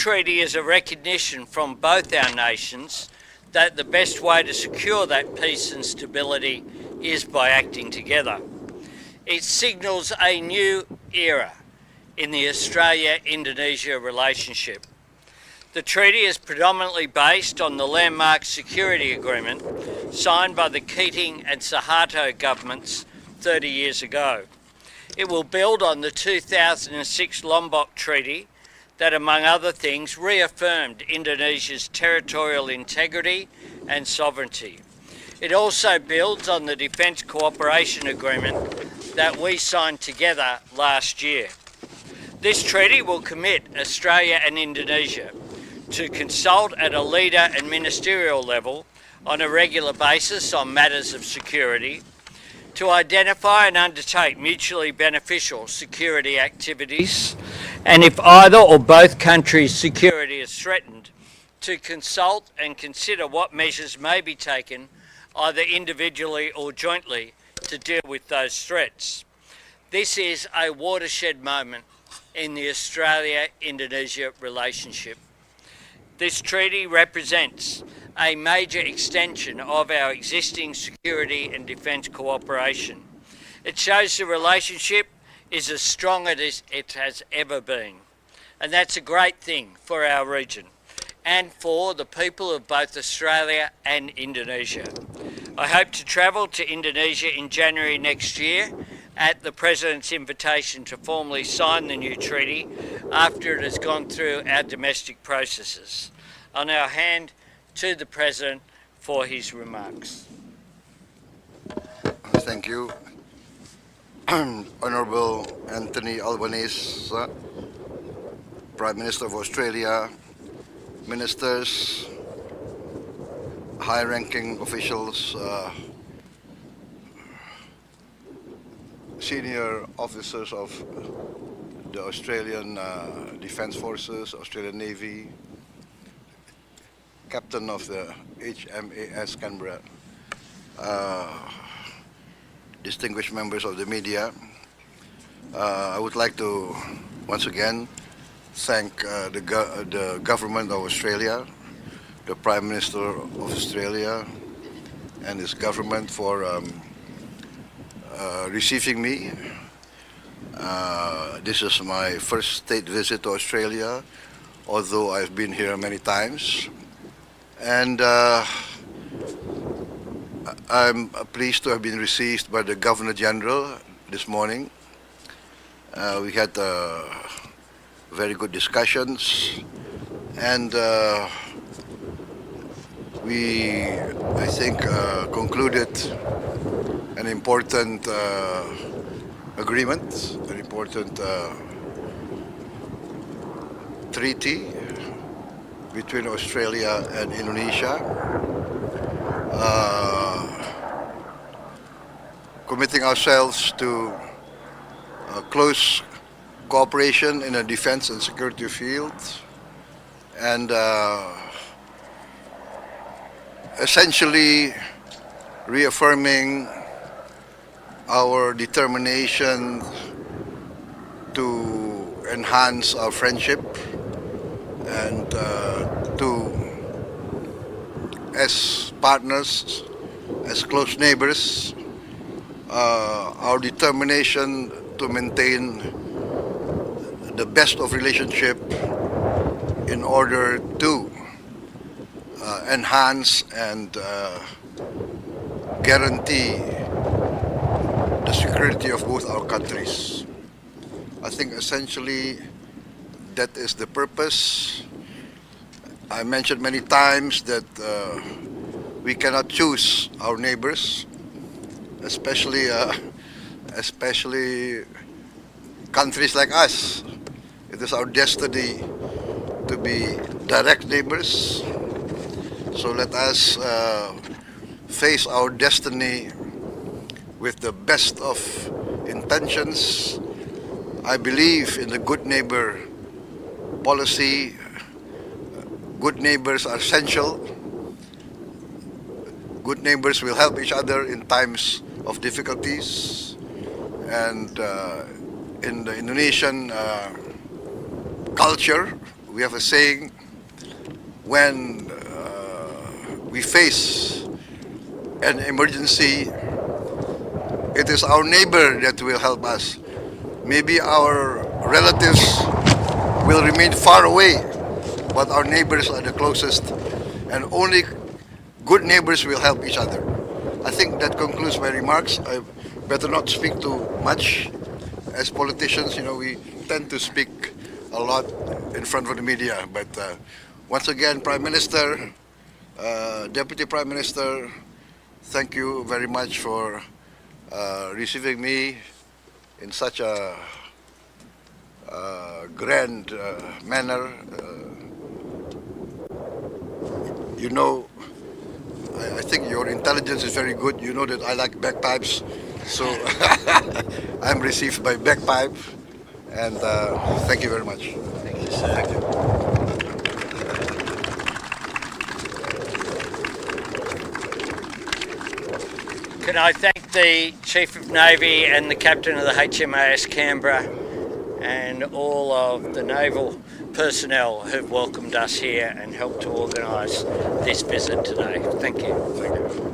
treaty is a recognition from both our nations that the best way to secure that peace and stability is by acting together. It signals a new era in the Australia-Indonesia relationship. The treaty is predominantly based on the landmark security agreement signed by the Keating and Suharto governments 30 years ago. It will build on the 2006 Lombok Treaty that, among other things, reaffirmed Indonesia's territorial integrity and sovereignty. It also builds on the Defence Cooperation Agreement that we signed together last year. This treaty will commit Australia and Indonesia to consult at a leader and ministerial level on a regular basis on matters of security, to identify and undertake mutually beneficial security activities, and if either or both countries' security is threatened, to consult and consider what measures may be taken, either individually or jointly, to deal with those threats. This is a watershed moment in the Australia-Indonesia relationship. This treaty represents a major extension of our existing security and defence cooperation. It shows the relationship is as strong as it has ever been. And that's a great thing for our region and for the people of both Australia and Indonesia. I hope to travel to Indonesia in January next year at the President's invitation to formally sign the new treaty after it has gone through our domestic processes. I'll now hand to the President for his remarks. Thank you. Honourable Anthony Albanese, Prime Minister of Australia, Ministers, high-ranking officials, senior officers of the Australian Defence Forces, Australian Navy, Captain of the HMAS Canberra, distinguished members of the media. I would like to once again thank the government of Australia, the Prime Minister of Australia and his government for receiving me. This is my first state visit to Australia, although I've been here many times. And I'm pleased to have been received by the Governor General this morning. We had very good discussions, and we, I think, concluded an important agreement, an important treaty between Australia and Indonesia, committing ourselves to close cooperation in the defense and security field, and essentially reaffirming our determination to enhance our friendship and to, as partners, as close neighbors, our determination to maintain the best of relationship in order to enhance and guarantee the security of both our countries. I think essentially that is the purpose. I mentioned many times that we cannot choose our neighbors, especially countries like us. It is our destiny to be direct neighbors. So let us face our destiny with the best of intentions. I believe in the good neighbor policy. Good neighbors are essential. Good neighbors will help each other in times of difficulties. And in the Indonesian culture, we have a saying, when we face an emergency, it is our neighbor that will help us. Maybe our relatives will remain far away, but our neighbors are the closest, and only good neighbors will help each other. I think that concludes my remarks. I better not speak too much. As politicians, we tend to speak a lot in front of the media. But once again, Prime Minister, Deputy Prime Minister, thank you very much for receiving me in such a grand manner. I think your intelligence is very good. You know that I like bagpipes, so I'm received by bagpipe, and thank you very much. Thank you, sir. Thank you. Can I thank the Chief of Navy and the Captain of the HMAS Canberra and all of the naval personnel who've welcomed us here and helped to organise this visit today. Thank you. Thank you.